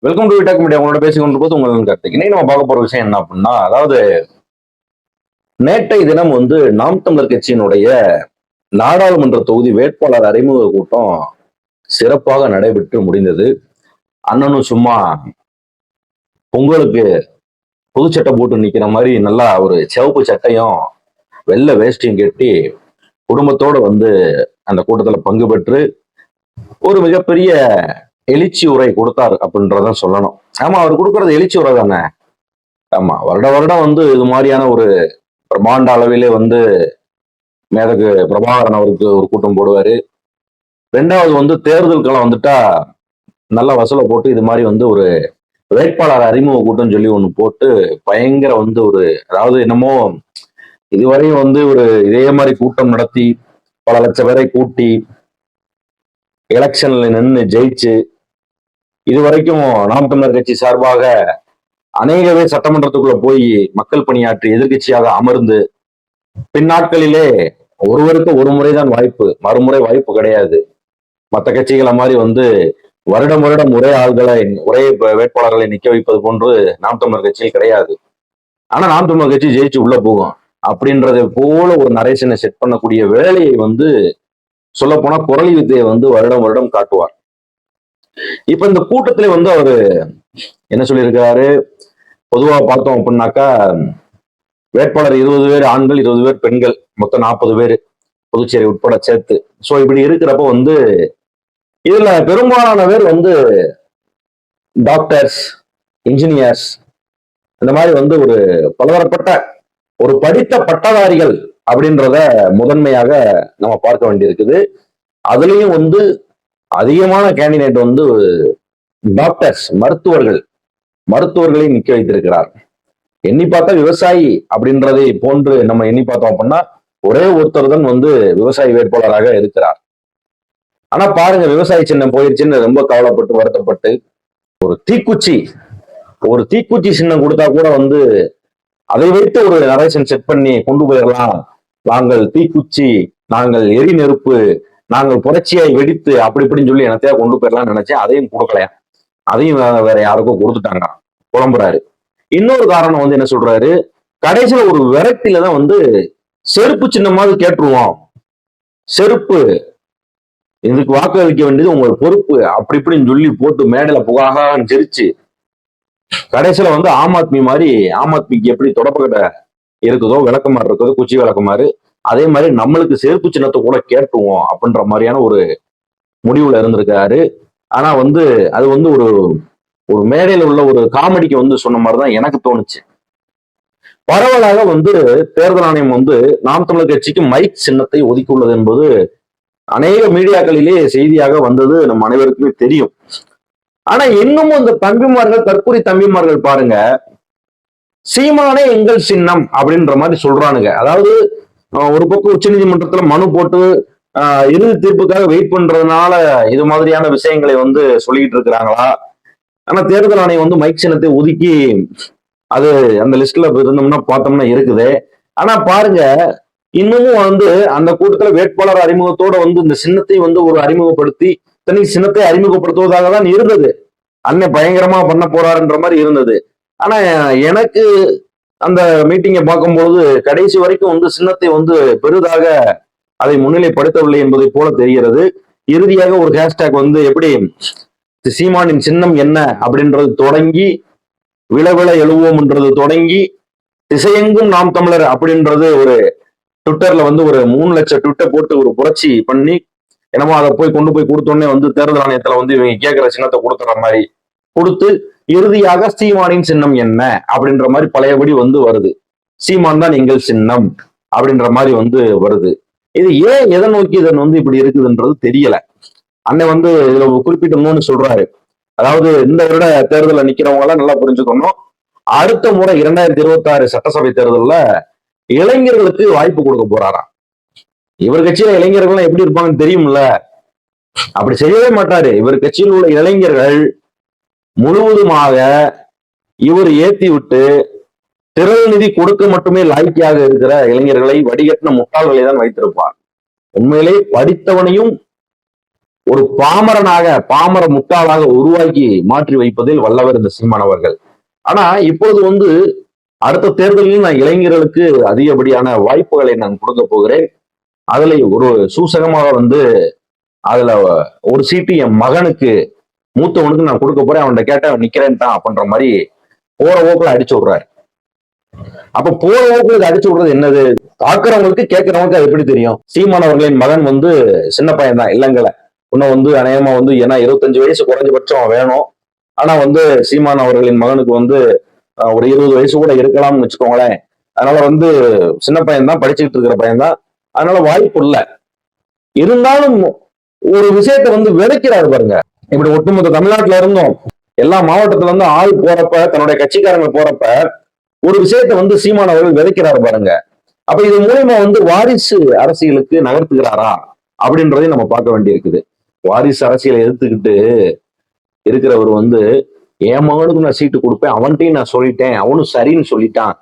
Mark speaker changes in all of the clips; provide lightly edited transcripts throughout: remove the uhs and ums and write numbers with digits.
Speaker 1: Welcome to விட்டாக் media. உங்களோட பேசி கொண்டு போது உங்களுக்கு கார்த்திக். இன்னைக்கு நம்ம பார்க்க போற விஷயம் என்ன அப்படின்னா, அதாவது நேற்றைய தினம் நாம் தமிழர் கட்சியினுடைய நாடாளுமன்ற தொகுதி வேட்பாளர் அறிமுக கூட்டம் சிறப்பாக நடைபெற்று முடிந்தது. அண்ணனும் சும்மா பொங்கலுக்கு புது சட்டை போட்டு நிக்கிற மாதிரி நல்லா ஒரு சிவப்பு சட்டையும் வெள்ளை வேஷ்டியும் கட்டி குடும்பத்தோட அந்த கூட்டத்துல பங்கு பெற்று ஒரு மிகப்பெரிய எழுச்சி உரை கொடுத்தார் அப்படின்றத சொல்லணும். ஆமா, அவர் கொடுக்கறது எழுச்சி உரை தானே. ஆமா, வருட வருடம் இது மாதிரியான ஒரு பிரம்மாண்ட அளவிலே மேதகு பிரபாகரன் அவருக்கு ஒரு கூட்டம் போடுவாரு. ரெண்டாவது தேர்தல் களம் வந்துட்டா நல்ல வசூலை போட்டு இது மாதிரி ஒரு வேட்பாளர் அறிமுக கூட்டம் சொல்லி ஒண்ணு போட்டு பயங்கர ஒரு, அதாவது என்னமோ இதுவரையும் ஒரு இதே மாதிரி கூட்டம் நடத்தி பல லட்சம் பேரை கூட்டி எலெக்ஷன்ல நின்று ஜெயிச்சு இதுவரைக்கும் நாம் தமிழர் கட்சி சார்பாக அநேகவே சட்டமன்றத்துக்குள்ள போய் மக்கள் பணியாற்றி எதிர்கட்சியாக அமர்ந்து பின்னாட்களிலே ஒருவருக்கு ஒரு முறைதான் வாய்ப்பு, மறுமுறை வாய்ப்பு கிடையாது. மற்ற கட்சிகளை மாதிரி வருடம் வருடம் ஒரே ஆள்களை ஒரே வேட்பாளர்களை நிக்க வைப்பது போன்று நாம் தமிழர் கட்சியில் கிடையாது. ஆனா நாம் தமிழர் கட்சி ஜெயிச்சு உள்ள போகும் அப்படின்றத போல ஒரு நரேஷனை செட் பண்ணக்கூடிய வேலையை சொல்ல போனா குரலி வித்தையை வருடம் வருடம் காட்டுவார். இப்ப இந்த கூட்டத்துல அவரு என்ன சொல்லியிருக்காரு, பொதுவா பார்த்தோம் அப்படின்னாக்கா வேட்பாளர் 20 பேர் ஆண்கள், 20 பேர் பெண்கள், மொத்தம் 40 பேர் புதுச்சேரி உட்பட சேர்த்து. சோ இப்படி இருக்கிறப்ப இதுல பெரும்பாலான பேர் டாக்டர்ஸ், இன்ஜினியர்ஸ், இந்த மாதிரி ஒரு பலதரப்பட்ட ஒரு படித்த பட்டதாரிகள் அப்படின்றத முதன்மையாக நம்ம பார்க்க வேண்டியிருக்குது. அதுலயும் அதிகமான கேண்டிடேட் டாக்டர்ஸ், மருத்துவர்களை நிக்க வைத்திருக்கிறார். எண்ணி பார்த்தா விவசாயி அப்படின்றதை போன்று நம்ம எண்ணி பார்த்தோம் அப்படின்னா ஒரே ஒருத்தர் தான் விவசாயி வேட்பாளராக இருக்கிறார். ஆனா பாருங்க, விவசாய சின்னம் போயிருச்சுன்னு ரொம்ப கவலைப்பட்டு வருத்தப்பட்டு ஒரு தீக்குச்சி சின்னம் கொடுத்தா கூட அதை வைத்து ஒரு நரேஷன் செட் பண்ணி கொண்டு போயிடலாம். நாங்கள் தீக்குச்சி, நாங்கள் எரி நெருப்பு, நாங்கள் புரட்சியை வெடித்து அப்படி இப்படின்னு சொல்லி எனத்தையா கொண்டு போயிடலாம்னு நினைச்சேன். அதையும் கொடுக்கலையா, அதையும் வேற யாருக்கும் கொடுத்துட்டாங்க, புலம்புறாரு. இன்னொரு காரணம் என்ன சொல்றாரு, கடைசியில ஒரு விரக்தியில தான் செருப்பு சின்னமாவது கேட்டுருவோம், செருப்பு இதுக்கு வாக்களிக்க வேண்டியது உங்கள் பொறுப்பு அப்படி இப்படின்னு சொல்லி போட்டு மேடையில புகாக சிரிச்சு கடைசியில ஆம் ஆத்மி மாதிரி, ஆம் ஆத்மிக்கு எப்படி தொடப்பக்கிட்ட இருக்குதோ விளக்கமாறு இருக்குதோ குச்சி விளக்கமாறு, அதே மாதிரி நம்மளுக்கு செருப்பு சின்னத்தை கூட கேட்டுருவோம் அப்படின்ற மாதிரியான ஒரு முடிவுல இருந்திருக்காரு. ஆனா அது ஒரு ஒரு மேடையில உள்ள ஒரு காமெடிக்கு சொன்ன மாதிரிதான் எனக்கு தோணுச்சு. பரவலாக தேர்தல் ஆணையம் நாம் தமிழர் கட்சிக்கு மைக் சின்னத்தை ஒதுக்கி உள்ளது என்பது அநேக மீடியாக்களிலே செய்தியாக வந்தது நம்ம அனைவருக்குமே தெரியும். ஆனா இன்னமும் இந்த தம்பிமார்கள், தற்கூரி தம்பிமார்கள் பாருங்க, சீமானே எங்கள் சின்னம் அப்படின்ற மாதிரி சொல்றானுங்க. அதாவது ஒரு பக்கம் உச்ச நீதிமன்றத்துல மனு போட்டு இறுதி தீர்ப்புக்காக வெயிட் பண்றதுனால இது மாதிரியான விஷயங்களை சொல்லிட்டு இருக்கிறாங்களா? ஆனா தேர்தல் ஆணையம் மைக் சின்னத்தை ஒதுக்கி அது அந்த லிஸ்ட்ல இருந்தோம்னா பார்த்தோம்னா இருக்குது. ஆனா பாருங்க, இன்னமும் அந்த கூட்டத்துல வேட்பாளர் அறிமுகத்தோட இந்த சின்னத்தை ஒரு அறிமுகப்படுத்தி தனி சின்னத்தை அறிமுகப்படுத்துவதாக தான் இருந்தது. அண்ணன் பயங்கரமா பண்ண போறாருன்ற மாதிரி இருந்தது. ஆனா எனக்கு அந்த மீட்டிங்கை பார்க்கும்போது கடைசி வரைக்கும் சின்னத்தை பெரிதாக அதை முன்னிலைப்படுத்தவில்லை என்பதை போல தெரிகிறது. இறுதியாக ஒரு ஹேஷ்டேக் எப்படி சீமானின் சின்னம் என்ன அப்படின்றது தொடங்கி, விளவிள எழுவோம்ன்றது தொடங்கி, திசையெங்கும் நாம் தமிழர் அப்படின்றது ஒரு ட்விட்டர்ல ஒரு 3 லட்சம் ட்விட்டர் போட்டு ஒரு புரட்சி பண்ணி, என்னமோ அதை கொண்டு போய் கொடுத்தோடனே தேர்தல் ஆணையத்துல இவங்க கேட்கிற சின்னத்தை கொடுத்துற மாதிரி கொடுத்து, இறுதியாக சீமானின் சின்னம் என்ன அப்படின்ற மாதிரி பழையபடி வருது. சீமான் தான் எங்கள் சின்னம் அப்படின்ற மாதிரி வருது. இது ஏன் எதை நோக்கி இதன் இப்படி இருக்குதுன்றது தெரியல. அண்ணன் இதுல குறிப்பிட்டணும்னு சொல்றாரு. அதாவது இந்த வருட தேர்தலில் நிக்கிறவங்க எல்லாம் நல்லா புரிஞ்சுக்கணும். அடுத்த முறை 2026 சட்டசபை தேர்தல்ல இளைஞர்களுக்கு வாய்ப்பு கொடுக்க போறாராம். இவர் கட்சியில இளைஞர்கள் எப்படி இருப்பாங்கன்னு தெரியும்ல. அப்படி செய்யவே மாட்டாரு. இவர் கட்சியில் உள்ள இளைஞர்கள் முழுவதுமாக இவர் ஏத்தி விட்டு திரள் நிதி கொடுக்க மட்டுமே லாய்க்கியாக இருக்கிற இளைஞர்களை வடிகட்டின முட்டாள்களை தான் வைத்திருப்பார். உண்மையிலே படித்தவனையும் ஒரு பாமர முட்டாளாக உருவாக்கி மாற்றி வைப்பதில் வல்லவர் இந்த சீமான் அவர்கள். ஆனா இப்பொழுது வந்து அடுத்த தேர்தலில் நான் இளைஞர்களுக்கு அதிகப்படியான வாய்ப்புகளை நான் கொடுக்க போகிறேன். அதுல ஒரு சூசகமாக வந்து அதுல ஒரு சீட்டு என் மகனுக்கு மூத்தவனுக்கு நான் கொடுக்க போறேன், அவன்கிட்ட கேட்ட நிக்கிறேன் தான் அப்படின்ற மாதிரி போற போக்குல அடிச்சு விடுறாரு. அப்ப போற போக்குல அடிச்சு விடுறது என்னது? பாக்குறவங்களுக்கு கேட்கறவங்களுக்கு அது எப்படி தெரியும்? சீமான் அவர்களின் மகன் வந்து சின்ன பையன் தான், இல்லங்கல இன்னும் வந்து அநேகமா வந்து ஏன்னா 25 வயசு குறைஞ்சபட்சம் வேணும். ஆனா வந்து சீமான் அவர்களின் மகனுக்கு வந்து ஒரு 20 வயசு கூட இருக்கலாம்னு வச்சுக்கோங்களேன். அதனால வந்து சின்ன பையன் தான், படிச்சுக்கிட்டு இருக்கிற பையன் தான், அதனால வாய்ப்பு இல்லை. இருந்தாலும் ஒரு விஷயத்த வந்து விதைக்கிறாரு பாருங்க. இப்படி ஒட்டுமொத்த தமிழ்நாட்டுல இருந்தும் எல்லா மாவட்டத்துல இருந்து ஆள் போறப்ப, தன்னுடைய கட்சிக்காரங்க போறப்ப ஒரு விஷயத்த வந்து சீமான் அவர்கள் விதைக்கிறாரு பாருங்க. அப்ப இது மூலமா வந்து வாரிசு அரசியலுக்கு நகர்த்துகிறாரா அப்படின்றதையும் நம்ம பார்க்க வேண்டியிருக்குது. வாரிசு அரசியலை எதிர்த்துக்கிட்டு இருக்கிறவர் வந்து என் மகனுக்கு நான் சீட்டு கொடுப்பேன், அவன்கிட்டையும் நான் சொல்லிட்டேன், அவனும் சரின்னு சொல்லிட்டான்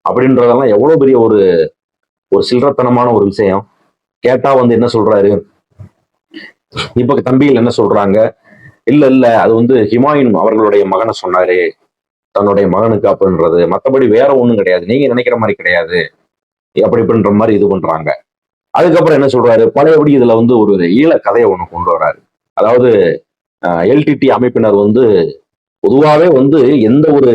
Speaker 1: அப்படின்றதெல்லாம் எவ்வளவு பெரிய ஒரு சில்லறத்தனமான ஒரு விஷயம். கேட்டா வந்து என்ன சொல்றாரு, இப்ப தம்பியில் என்ன சொல்றாங்க, இல்ல அது வந்து ஹிமாயின் அவர்களுடைய மகனை சொன்னாரு, தன்னுடைய மகனுக்கு அப்படின்றது, மற்றபடி வேற ஒண்ணும் கிடையாது, நீங்க நினைக்கிற மாதிரி கிடையாது அப்படி இப்படின்ற மாதிரி இது பண்றாங்க. அதுக்கப்புறம் என்ன சொல்றாரு, பழையபடி இதுல வந்து ஒரு ஈழ கதையை ஒண்ணு கொண்டு வர்றாரு. அதாவது எல்டிடி அமைப்பினர் வந்து பொதுவாவே வந்து எந்த ஒரு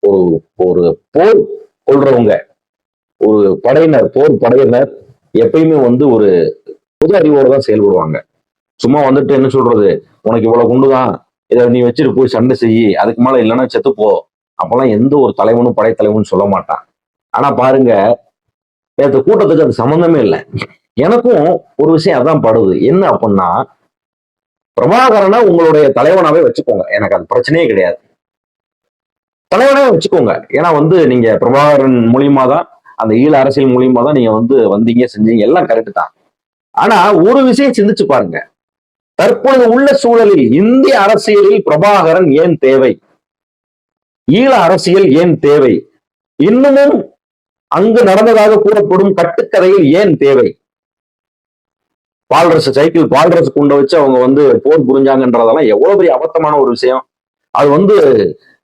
Speaker 1: ஒரு போர் கொள்றவங்க, ஒரு படையினர், போர் படையினர் எப்பயுமே வந்து ஒரு பொது அறிவோடு தான் செயல்படுவாங்க. சும்மா வந்துட்டு என்ன சொல்றது, உனக்கு இவ்வளவு குண்டுதான், இதை நீ வச்சுட்டு போய் சண்டை செய்யி, அதுக்கு மேல இல்லைன்னா செத்துப்போ, அப்பெல்லாம் எந்த ஒரு தலைவனும் படைத்தலைவனும் சொல்ல மாட்டான். ஆனா பாருங்க, நேற்று கூட்டத்துக்கு அது சம்பந்தமே இல்லை. எனக்கும் ஒரு விஷயம் அதான் படுது, என்ன அப்படின்னா, பிரபாகரனை உங்களுடைய தலைவனாவே வச்சுக்கோங்க, எனக்கு அது பிரச்சனையே கிடையாது, தலைவனாவே வச்சுக்கோங்க. ஏன்னா வந்து நீங்க பிரபாகரன் மூலியமா தான், அந்த ஈழ அரசியல் மூலியமா தான் நீங்க வந்து வந்தீங்க, செஞ்சீங்க, எல்லாம் கரெக்ட் தான். ஆனா ஒரு விஷயம் சிந்திச்சு பாருங்க, தற்பொழுது உள்ள சூழலில் இந்திய அரசியலில் பிரபாகரன் ஏன் தேவை? ஈழ அரசியல் ஏன் தேவை? இன்னமும் அங்கு நடந்ததாக கூறப்படும் கட்டுக்கதையில் ஏன் தேவை? பால்ரச சைக்கிள் பால்ரச குண்டை வச்சு அவங்க வந்து போர் புரிஞ்சாங்கன்றதெல்லாம் எவ்வளவு பெரிய அபத்தமான ஒரு விஷயம். அது வந்து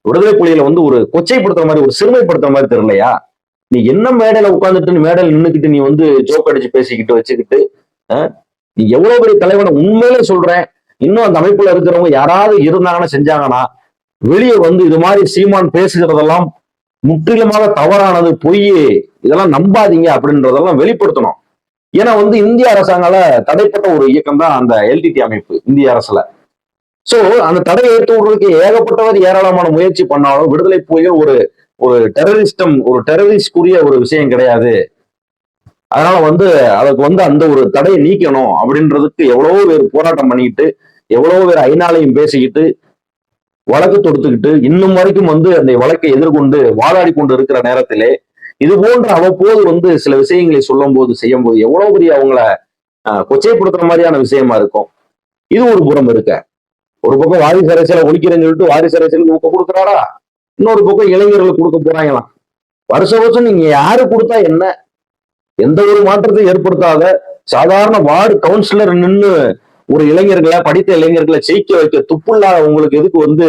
Speaker 1: விடுதலை புலிகளை வந்து ஒரு கொச்சைப்படுத்துற மாதிரி, ஒரு சிறுமைப்படுத்துற மாதிரி தெரியலையா? நீ என்ன மேடையில உட்கார்ந்துட்டு மேடையில நின்றுக்கிட்டு நீ வந்து ஜோக் அடிச்சு பேசிக்கிட்டு வச்சுக்கிட்டு, நீ எவ்வளவு பெரிய தலைவனை உண்மையிலே சொல்றேன். இன்னும் அந்த அமைப்புல இருக்கிறவங்க யாராவது இருந்தாங்கன்னா செஞ்சாங்கன்னா, வெளியே வந்து இது மாதிரி சீமான் பேசுகிறதெல்லாம் முற்றிலுமாக தவறானது, பொய், இதெல்லாம் நம்பாதீங்க அப்படின்றதெல்லாம் வெளிப்படுத்தணும். ஏன்னா வந்து இந்திய அரசாங்கால தடைப்பட்ட ஒரு இயக்கம் தான் அந்த எல்டிடி அமைப்பு இந்திய அரசுல. சோ அந்த தடையை ஏற்று விடுறதுக்கு ஏகப்பட்டவர் ஏராளமான முயற்சி பண்ணாலும் விடுதலை புலிகள் ஒரு டெரரிஸ்டுக்குரிய ஒரு விஷயம் கிடையாது. அதனால வந்து அதுக்கு வந்து அந்த ஒரு தடையை நீக்கணும் அப்படின்றதுக்கு எவ்வளவோ பேர் போராட்டம் பண்ணிக்கிட்டு, எவ்வளவோ பேர் ஐநாளையும் பேசிக்கிட்டு, வழக்கு தொடுத்துக்கிட்டு, இன்னும் வரைக்கும் வந்து அந்த வழக்கை எதிர்கொண்டு வாதாடி கொண்டு இருக்கிற நேரத்திலே இது போன்ற அவ்வப்போது வந்து சில விஷயங்களை சொல்லும் போது, செய்யும் போது எவ்வளவு பெரிய அவங்கள கொச்சைப்படுத்துற மாதிரியான விஷயமா இருக்கும். இது ஒரு புறம் இருக்க. ஒரு பக்கம் வாரிசு அரசியலை ஒழிக்கிறேன்னு சொல்லிட்டு வாரிசு அரசியலுக்கு ஊக்கம் கொடுக்குறாரா, இன்னொரு பக்கம் இளைஞர்களுக்கு கொடுக்க போறாங்களாம். வருஷம் நீங்க யாரு கொடுத்தா என்ன? எந்த ஒரு மாற்றத்தை ஏற்படுத்தாத சாதாரண வார்டு கவுன்சிலர் நின்று ஒரு இளைஞர்களை, படித்த இளைஞர்களை ஜெயிக்க வைக்க துப்புள்ளாத உங்களுக்கு எதுக்கு வந்து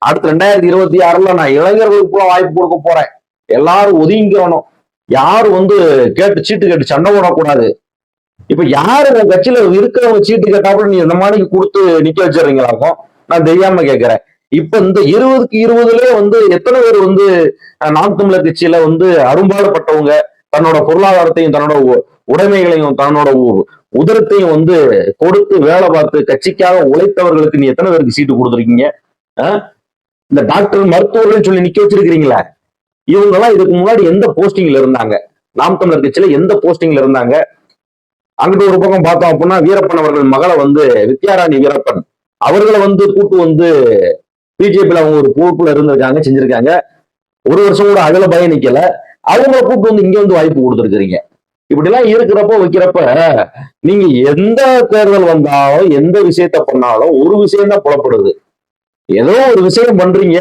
Speaker 1: அடுத்த 2026 நான் இளைஞர்களுக்கு கூட வாய்ப்பு கொடுக்க போறேன், எல்லாரும் ஒதுங்கிக்கணும், யாரும் வந்து சீட்டு கேட்டு சண்டை போடக்கூடாது. இப்ப யாரு உங்க கட்சியில இருக்கிறவங்க சீட்டு கேட்டாப்புல நீ இந்த மாதிரி கொடுத்து நிக்க வச்சிடறீங்களாக்கும்? நான் தெரியாம கேட்கிறேன். இப்ப இந்த 20க்கு 20லயே வந்து எத்தனை பேர் வந்து நாம் தமிழர் கட்சியில வந்து அரும்பாடுபட்டவங்க, தன்னோட பொருளாதாரத்தையும் தன்னோட உடைமைகளையும் தன்னோட உதரத்தையும் வந்து கொடுத்து வேலை பார்த்து கட்சிக்காக உழைத்தவர்களுக்கு நீ எத்தனை பேருக்கு சீட்டு கொடுத்துருக்கீங்க? இந்த டாக்டர், மருத்துவர்கள் சொல்லி நிக்க வச்சிருக்கிறீங்களா? இவங்க எல்லாம் இதுக்கு முன்னாடி எந்த போஸ்டிங்ல இருந்தாங்க? நாம் தமிழர் கட்சியில எந்த போஸ்டிங்ல இருந்தாங்க? அங்கிட்டு ஒரு பக்கம் பார்த்தோம் அப்படின்னா வீரப்பன் அவர்கள் மகளை வந்து வித்யாராணி வீரப்பன் அவர்களை வந்து கூட்டு வந்து பிஜேபியில அவங்க ஒரு பொறுப்புல இருந்திருக்காங்க, செஞ்சிருக்காங்க. ஒரு வருஷம் கூட அதுல பயம் நிக்கல, அவங்கள கூப்பிட்டு வந்து இங்க வந்து வாய்ப்பு கொடுத்துருக்கீங்க. இப்படி எல்லாம் இருக்கிறப்ப வைக்கிறப்ப நீங்க எந்த தேர்தல் வந்தாலும் எந்த விஷயத்த பண்ணாலும் ஒரு விஷயம் தான் புலப்படுது. ஏதோ ஒரு விஷயம் பண்றீங்க,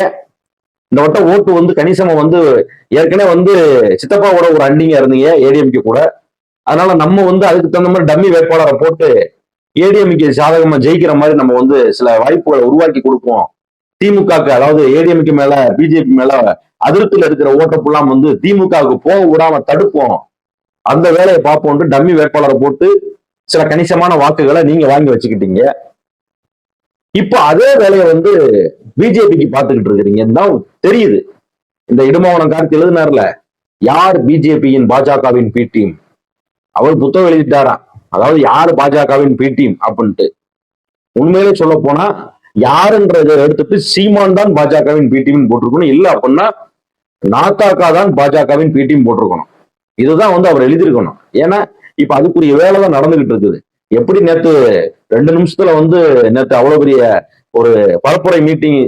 Speaker 1: இந்த வட்டம் ஓட்டு வந்து கணிசமா வந்து ஏற்கனவே வந்து சித்தப்பாவோட ஒரு அண்டிங்க இருந்தீங்க ஏடிஎம்கே கூட, அதனால நம்ம வந்து அதுக்கு தகுந்த மாதிரி டம்மி வேட்பாளரை போட்டு ஏடிஎம்கே சாதகமா ஜெயிக்கிற மாதிரி நம்ம வந்து சில வாய்ப்புகளை உருவாக்கி கொடுப்போம். திமுகக்கு, அதாவது ஏடிஎம்கே மேல பிஜேபி மேல அதிருப்தியில இருக்கிற ஓட்டப்பெல்லாம் வந்து திமுகவுக்கு போக விடாம தடுப்போம். அந்த வேலையை பார்ப்போம். டம்மி வேட்பாளரை போட்டு சில கணிசமான வாக்குகளை நீங்க வாங்கி வச்சுக்கிட்டீங்க. இப்ப அதே வேலையை வந்து பிஜேபிக்கு பார்த்துக்கிட்டு இருக்கிறீங்க தான் தெரியுது. இந்த இடுமாவனம் கார்த்தி எழுதினார்ல, யார் பிஜேபியின் பாஜகவின் பி டீம், அவர் புத்தகம் எழுதிட்டாராம். அதாவது யார் பாஜகவின் பி டீம் அப்படின்ட்டு. உண்மையிலே சொல்ல போனா யாருன்றதை எடுத்துட்டு சீமான் தான் பாஜகவின் பி டீம் போட்டிருக்கணும். இல்ல அப்படின்னா நாத்தாக்கா தான் பாஜகவின் பி டீம் போட்டிருக்கணும். இதுதான் வந்து அவர் எழுதியிருக்கணும். ஏன்னா இப்ப அதுக்குரிய வேலை தான் நடந்துகிட்டு இருக்குது. எப்படி நேத்து 2 நிமிஷத்துல வந்து நேத்து அவ்வளவு பெரிய ஒரு பரப்புரை மீட்டிங்,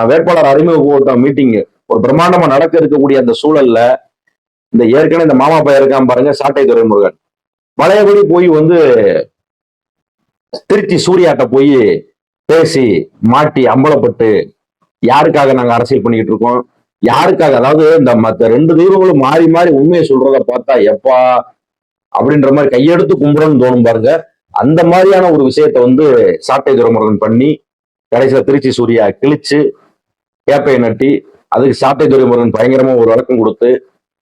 Speaker 1: வேட்பாளர் அறிமுக கூட்டம் மீட்டிங் ஒரு பிரம்மாண்டமா நடக்க இருக்கக்கூடிய அந்த சூழல்ல இந்த ஏற்கனவே இந்த மாமா பையன் இருக்கான் பாருங்க, சாட்டை துரைமுருகன், பழையபடி போய் வந்து திருச்சி சூர்யாட்ட போய் பேசி மாட்டி அம்பலப்பட்டு யாருக்காக நாங்க அரசியல் பண்ணிக்கிட்டு இருக்கோம், யாருக்காக, அதாவது இந்த மத்த 2 தெய்வங்களும் மாறி மாறி உண்மையை சொல்றத பார்த்தா எப்பா அப்படின்ற மாதிரி கையெடுத்து கும்பிடணும்னு தோணும் பாருங்க. அந்த மாதிரியான ஒரு விஷயத்த வந்து சாட்டை துரைமுருகன் பண்ணி கடைசியில திருச்சி சூர்யா கிழிச்சு கேப்பையை நட்டி அதுக்கு சாட்டை துரைமுருகன் பயங்கரமா ஒரு வழக்கம் கொடுத்து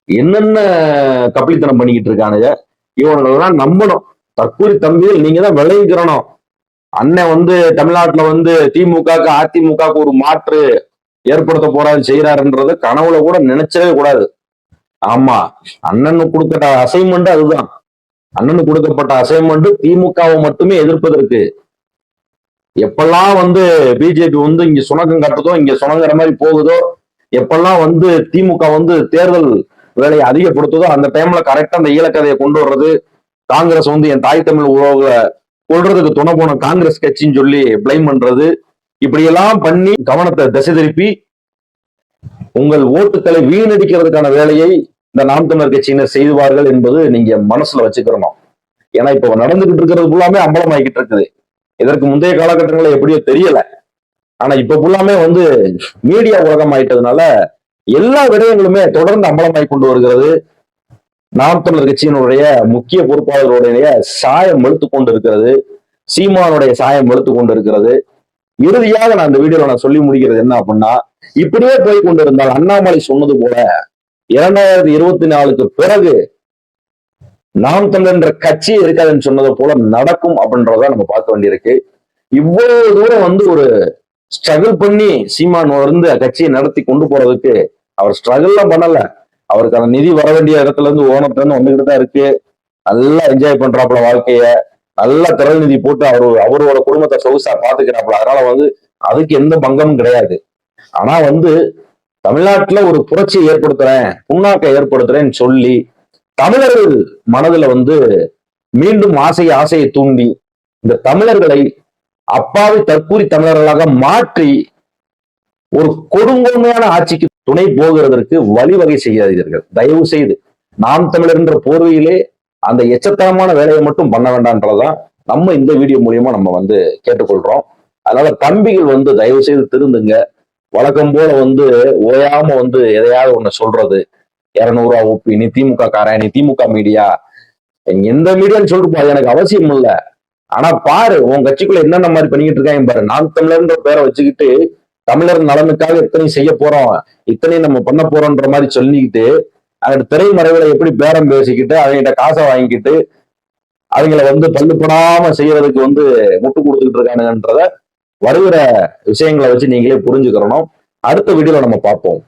Speaker 1: என்னென்ன கப்பலித்தனம் பண்ணிக்கிட்டு இருக்கானுங்க. இவங்களெல்லாம் நம்பணும். தற்கூரி தம்பியில் நீங்க தான் விளைவிக்கிறணும். அண்ணன் வந்து தமிழ்நாட்டுல வந்து திமுகக்கு அதிமுகக்கு ஒரு மாற்று ஏற்படுத்த போறாரு செய்யறாருன்றத கனவுல கூட நினைச்சவே கூடாது. ஆமா, அண்ணனுக்கு கொடுக்கப்பட்ட அசைன்மெண்ட் அதுதான். அண்ணனுக்கு கொடுக்கப்பட்ட அசைன்மெண்ட் திமுகவை மட்டுமே எதிர்ப்பதற்கு. எப்பெல்லாம் வந்து பிஜேபி வந்து இங்க சுணக்கம் கட்டுதோ, இங்க சுணங்குற மாதிரி போகுதோ, எப்பெல்லாம் வந்து திமுக வந்து தேர்தல் வேலையை அதிகப்படுத்துதோ அந்த டைம்ல கரெக்டா அந்த ஈழக்கதையை கொண்டு வர்றது, காங்கிரஸ் வந்து என் தாய் தமிழ் உறவுகளை கொள்றதுக்கு துணை போன காங்கிரஸ் கட்சின்னு சொல்லி பிளைம் பண்றது, இப்படியெல்லாம் பண்ணி கவனத்தை திசை திருப்பி உங்கள் ஓட்டுக்களை வீணடிக்கிறதுக்கான வேலையை இந்த நாம் தமிழர் கட்சியினர் செய்வார்கள் என்பது நீங்க மனசுல வச்சுக்கிறணும். ஏன்னா இப்ப நடந்துகிட்டு இருக்கிறது ஃபுல்லாமே அம்பலமாகிக்கிட்டு இருக்குது. இதற்கு முந்தைய காலகட்டங்களில் எப்படியோ தெரியல. ஆனா இப்ப ஃபுல்லாமே வந்து மீடியா உலகம் ஆயிட்டதுனால எல்லா விடயங்களுமே தொடர்ந்து அம்பலமாய் கொண்டு வருகிறது. நாம் தமிழர் கட்சியினுடைய முக்கிய பொறுப்பாளர்களுடைய சாயம் வெளுத்து கொண்டு இருக்கிறது. சீமானுடைய சாயம் வெளுத்து கொண்டு இருக்கிறது. இறுதியாக நான் இந்த வீடியோல நான் சொல்லி முடிக்கிறது என்ன அப்படின்னா, இப்படியே போய் கொண்டிருந்தால் அண்ணாமலை சொன்னது போல 2024க்கு பிறகு நாம் தமிழர் என்ற கட்சி இருக்காதுன்னு சொன்னது போல நடக்கும் அப்படின்றத நம்ம பார்க்க வேண்டியிருக்கு. இவ்வளவு தூரம் வந்து ஒரு ஸ்ட்ரகிள் பண்ணி சீமான் வந்து கட்சியை நடத்தி கொண்டு போறதுக்கு அவர் ஸ்ட்ரகிள்லாம் பண்ணல. அவருக்கான நிதி வர வேண்டிய இடத்துல இருந்து ஓனத்துல இருந்து வந்துகிட்டு தான் இருக்கு. நல்லா என்ஜாய் பண்றாப்புல வாழ்க்கைய, நல்லா திரள் நிதி போட்டு அவரோட குடும்பத்தை சொகுசா பாத்துக்கிறாப்புல. அதனால வந்து அதுக்கு எந்த பங்கமும் கிடையாது. ஆனா வந்து தமிழ்நாட்டுல ஒரு புரட்சியை ஏற்படுத்துறேன், புண்ணாக்கை ஏற்படுத்துறேன்னு சொல்லி தமிழர்கள் மனதுல வந்து மீண்டும் ஆசையை தூண்டி இந்த தமிழர்களை அப்பாவி தற்கூரி தமிழர்களாக மாற்றி ஒரு கொடுங்கோன்மையான ஆட்சிக்கு துணை போகிறதற்கு வழிவகை செய்யாதீர்கள். தயவு செய்து நாம் தமிழர் என்ற போர்வையிலே அந்த எச்சத்தனமான வேலையை மட்டும் பண்ண வேண்டாம்ன்றதான் நம்ம இந்த வீடியோ மூலியமா நம்ம வந்து கேட்டுக்கொள்றோம். அதனால தம்பிகள் வந்து தயவு செய்து திருந்துங்க. வழக்கம் போல வந்து ஓயாம வந்து எதையாவது ஒண்ணு சொல்றது, 200 ஒப்பி, நீ திமுக காரன், நீ திமுக மீடியா, எந்த மீடியான்னு சொல்லிட்டு போது எனக்கு அவசியம் இல்ல. ஆனா பாரு உன் கட்சிக்குள்ள என்னென்ன மாதிரி பண்ணிக்கிட்டு இருக்காங்க பாரு. நாம் தமிழர்ன்ற பேரை வச்சுக்கிட்டு தமிழர் நலனுக்காக இத்தனை செய்ய போறோம், இத்தனை நம்ம பண்ண போறோம்ன்ற மாதிரி சொல்லிக்கிட்டு அங்கிட்ட திரைமறைவுல எப்படி பேரம் பேசிக்கிட்டு அவங்ககிட்ட காசை வாங்கிக்கிட்டு அவங்கள வந்து பல்லுப்படாம செய்யறதுக்கு வந்து முட்டு கொடுத்துக்கிட்டு இருக்கானுங்கன்றத வருகிற விஷயங்களை வச்சு நீங்களே புரிஞ்சுக்கிறணும். அடுத்த வீடியோல நம்ம பார்ப்போம்.